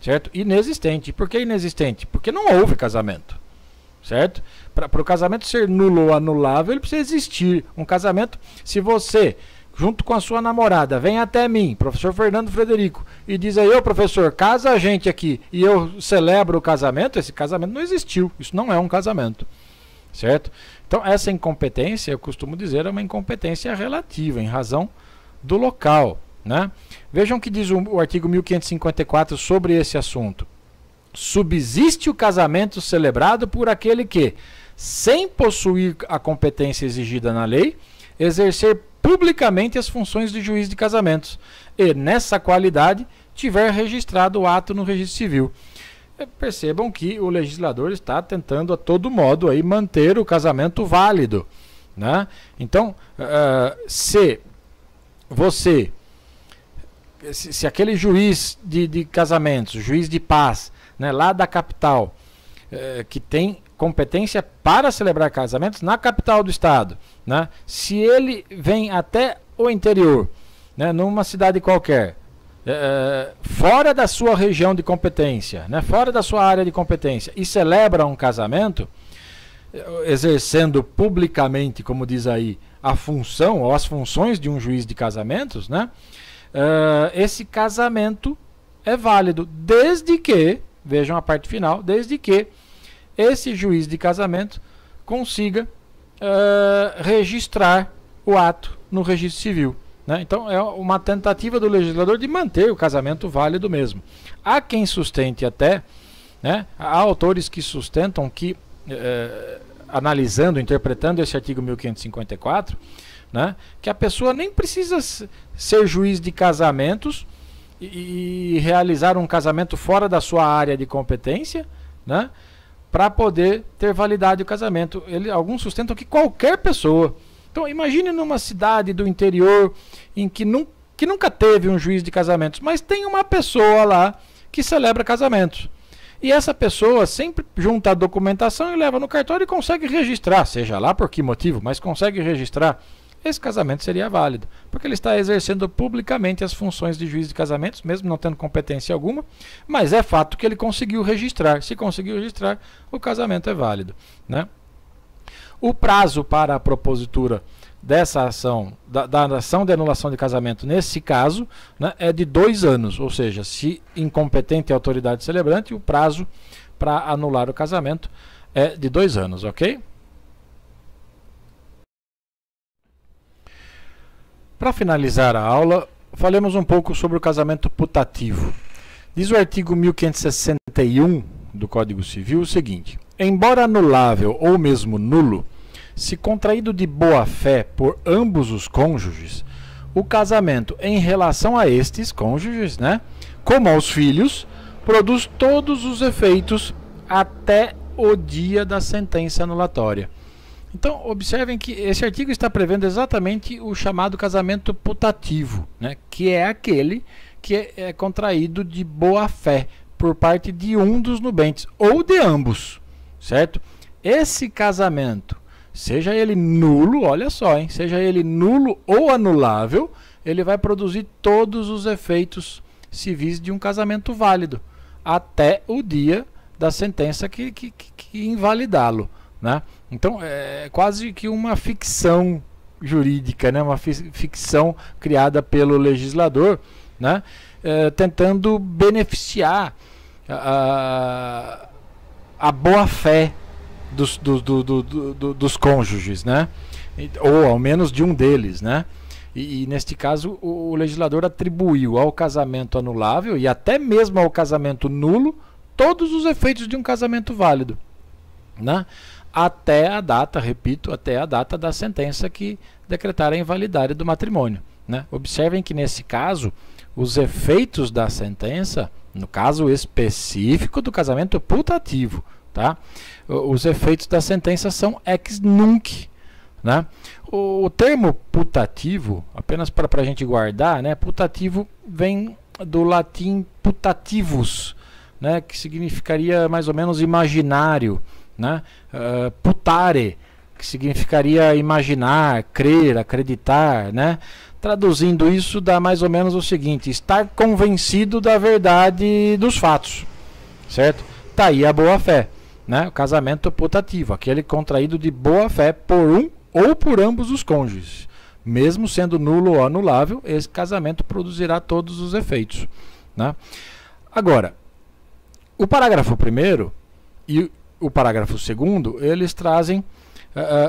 certo? Inexistente. Por que inexistente? Porque não houve casamento, certo? Para o casamento ser nulo ou anulável, ele precisa existir. Um casamento, se você, junto com a sua namorada, vem até mim, professor Fernando Frederico, e diz aí: ô professor, casa a gente aqui, e eu celebro o casamento, esse casamento não existiu. Isso não é um casamento, certo? Então, essa incompetência, eu costumo dizer, é uma incompetência relativa, em razão do local, né? Vejam o que diz o artigo 1554 sobre esse assunto. Subsiste o casamento celebrado por aquele que, sem possuir a competência exigida na lei, exercer publicamente as funções de juiz de casamentos e, nessa qualidade, tiver registrado o ato no registro civil. Percebam que o legislador está tentando a todo modo aí manter o casamento válido, né? Então, se aquele juiz de casamentos, juiz de paz, né, lá da capital, que tem competência para celebrar casamentos na capital do estado, né, se ele vem até o interior, né, numa cidade qualquer, fora da sua região de competência, né, fora da sua área de competência, e celebra um casamento, exercendo publicamente, como diz aí, a função ou as funções de um juiz de casamentos, né, esse casamento é válido, desde que, vejam a parte final, desde que esse juiz de casamento consiga registrar o ato no registro civil, né? Então é uma tentativa do legislador de manter o casamento válido mesmo. Há quem sustente até, né, há autores que sustentam que, analisando, interpretando esse artigo 1554, né, que a pessoa nem precisa ser juiz de casamentos e realizar um casamento fora da sua área de competência, né, para poder ter validade o casamento. Alguns sustentam que qualquer pessoa. Então imagine numa cidade do interior em que nunca teve um juiz de casamentos, mas tem uma pessoa lá que celebra casamentos. E essa pessoa sempre junta a documentação e leva no cartório e consegue registrar, seja lá por que motivo, mas consegue registrar. Esse casamento seria válido, porque ele está exercendo publicamente as funções de juiz de casamentos, mesmo não tendo competência alguma, mas é fato que ele conseguiu registrar. Se conseguiu registrar, o casamento é válido, né? O prazo para a propositura dessa ação, da ação de anulação de casamento, nesse caso, né, é de 2 anos, ou seja, se incompetente a autoridade celebrante, o prazo para anular o casamento é de 2 anos, ok? Para finalizar a aula, falemos um pouco sobre o casamento putativo. Diz o artigo 1561 do Código Civil o seguinte: embora anulável ou mesmo nulo, se contraído de boa-fé por ambos os cônjuges, o casamento em relação a estes cônjuges, né, como aos filhos, produz todos os efeitos até o dia da sentença anulatória. Então, observem que esse artigo está prevendo exatamente o chamado casamento putativo, né, que é aquele que é contraído de boa-fé por parte de um dos nubentes, ou de ambos, certo? Esse casamento, seja ele nulo, olha só, hein, seja ele nulo ou anulável, ele vai produzir todos os efeitos civis de um casamento válido, até o dia da sentença que invalidá-lo, né? Então é quase que uma ficção jurídica, né? Uma ficção criada pelo legislador, né? Tentando beneficiar a boa-fé dos cônjuges, né? Ou ao menos de um deles, né? E neste caso o legislador atribuiu ao casamento anulável e até mesmo ao casamento nulo todos os efeitos de um casamento válido, né? Até a data, repito, até a data da sentença que decretar a invalidade do matrimônio, né? Observem que nesse caso os efeitos da sentença, no caso específico do casamento putativo, tá? Os efeitos da sentença são ex nunc, né? O termo putativo, apenas para a gente guardar, né? Putativo vem do latim putativus, né? Que significaria mais ou menos imaginário, né? Putare, que significaria imaginar, crer, acreditar, né? Traduzindo isso dá mais ou menos o seguinte: estar convencido da verdade dos fatos, certo? Tá aí a boa-fé, né? O casamento putativo, aquele contraído de boa-fé por um ou por ambos os cônjuges. Mesmo sendo nulo ou anulável, esse casamento produzirá todos os efeitos, né? Agora, o parágrafo 1º e o parágrafo 2º, eles trazem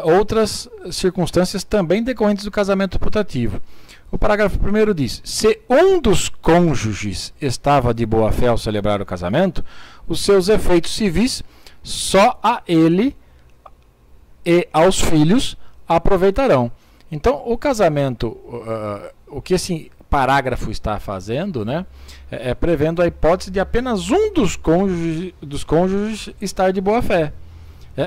outras circunstâncias também decorrentes do casamento putativo. O parágrafo 1º diz: se um dos cônjuges estava de boa fé ao celebrar o casamento, os seus efeitos civis só a ele e aos filhos aproveitarão. Então, o casamento, o que esse parágrafo está fazendo, né, prevendo a hipótese de apenas um dos cônjuges estar de boa fé.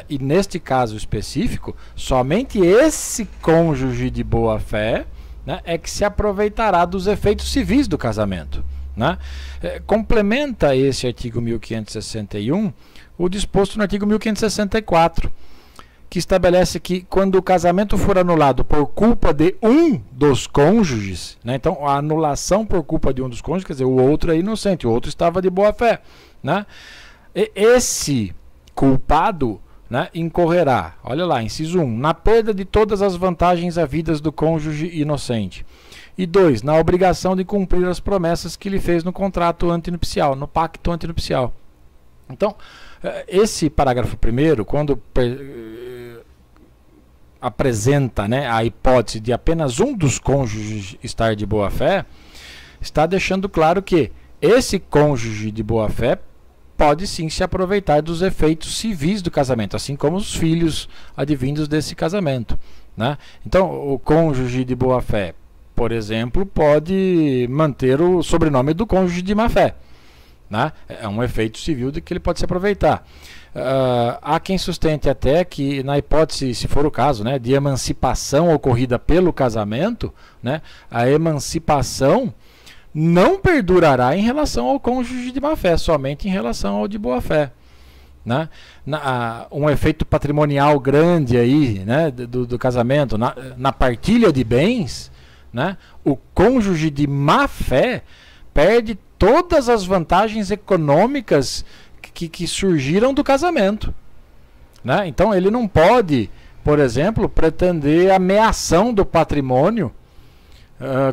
E neste caso específico, somente esse cônjuge de boa fé, né, é que se aproveitará dos efeitos civis do casamento, né? Complementa esse artigo 1561 o disposto no artigo 1564, que estabelece que quando o casamento for anulado por culpa de um dos cônjuges, né? Então a anulação por culpa de um dos cônjuges, quer dizer, o outro é inocente, o outro estava de boa fé, né? Esse culpado, né, incorrerá, olha lá, inciso 1, na perda de todas as vantagens havidas do cônjuge inocente. E 2, na obrigação de cumprir as promessas que ele fez no contrato antinupcial, no pacto antinupcial. Então, esse parágrafo primeiro, quando apresenta, né, a hipótese de apenas um dos cônjuges estar de boa fé, está deixando claro que esse cônjuge de boa fé pode sim se aproveitar dos efeitos civis do casamento, assim como os filhos advindos desse casamento, né? Então, o cônjuge de boa fé, por exemplo, pode manter o sobrenome do cônjuge de má fé, né? É um efeito civil de que ele pode se aproveitar. Há quem sustente até que, na hipótese, se for o caso, né, de emancipação ocorrida pelo casamento, né, a emancipação não perdurará em relação ao cônjuge de má fé, somente em relação ao de boa fé, né? Um efeito patrimonial grande aí, né, do casamento, na partilha de bens, né, o cônjuge de má fé perde todas as vantagens econômicas que surgiram do casamento, né? Então ele não pode, por exemplo, pretender ameação do patrimônio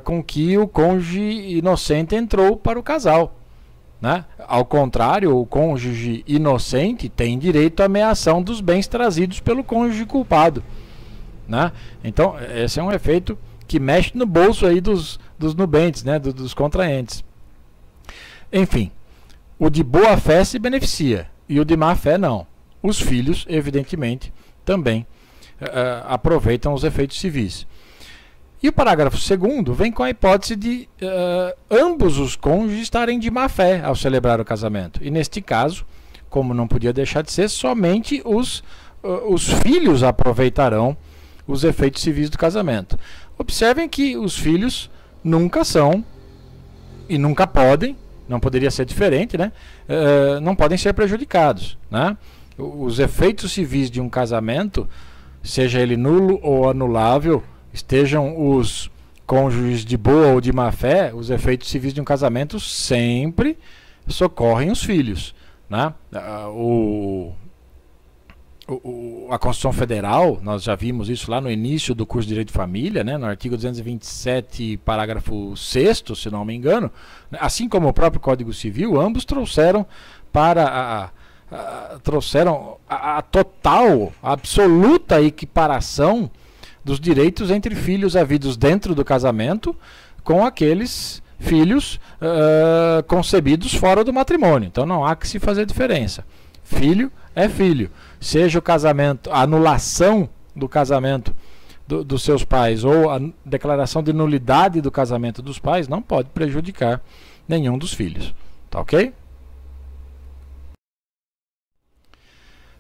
com que o cônjuge inocente entrou para o casal, né? Ao contrário, o cônjuge inocente tem direito à ameação dos bens trazidos pelo cônjuge culpado, né? Então esse é um efeito que mexe no bolso aí dos nubentes, né? Dos contraentes. Enfim, o de boa fé se beneficia e o de má fé não. Os filhos, evidentemente, também aproveitam os efeitos civis. E o parágrafo 2º vem com a hipótese de ambos os cônjuges estarem de má fé ao celebrar o casamento. E neste caso, como não podia deixar de ser, somente os filhos aproveitarão os efeitos civis do casamento. Observem que os filhos nunca são e nunca podem, não poderia ser diferente, né? Não podem ser prejudicados, né? Os efeitos civis de um casamento, seja ele nulo ou anulável, estejam os cônjuges de boa ou de má fé, os efeitos civis de um casamento sempre socorrem os filhos, né? A Constituição Federal, nós já vimos isso lá no início do curso de Direito de Família, né, no artigo 227, parágrafo 6º, se não me engano, assim como o próprio Código Civil, ambos trouxeram a total, a absoluta equiparação dos direitos entre filhos havidos dentro do casamento com aqueles filhos concebidos fora do matrimônio. Então não há que se fazer diferença. Filho é filho. Seja o casamento, a anulação do casamento dos seus pais ou a declaração de nulidade do casamento dos pais não pode prejudicar nenhum dos filhos. Tá ok?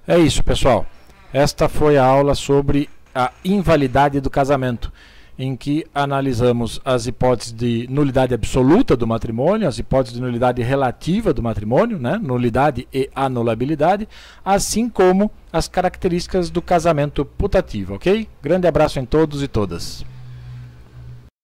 É isso, pessoal. Esta foi a aula sobre a invalidade do casamento, em que analisamos as hipóteses de nulidade absoluta do matrimônio, as hipóteses de nulidade relativa do matrimônio, né? Nulidade e anulabilidade, assim como as características do casamento putativo, ok? Grande abraço em todos e todas.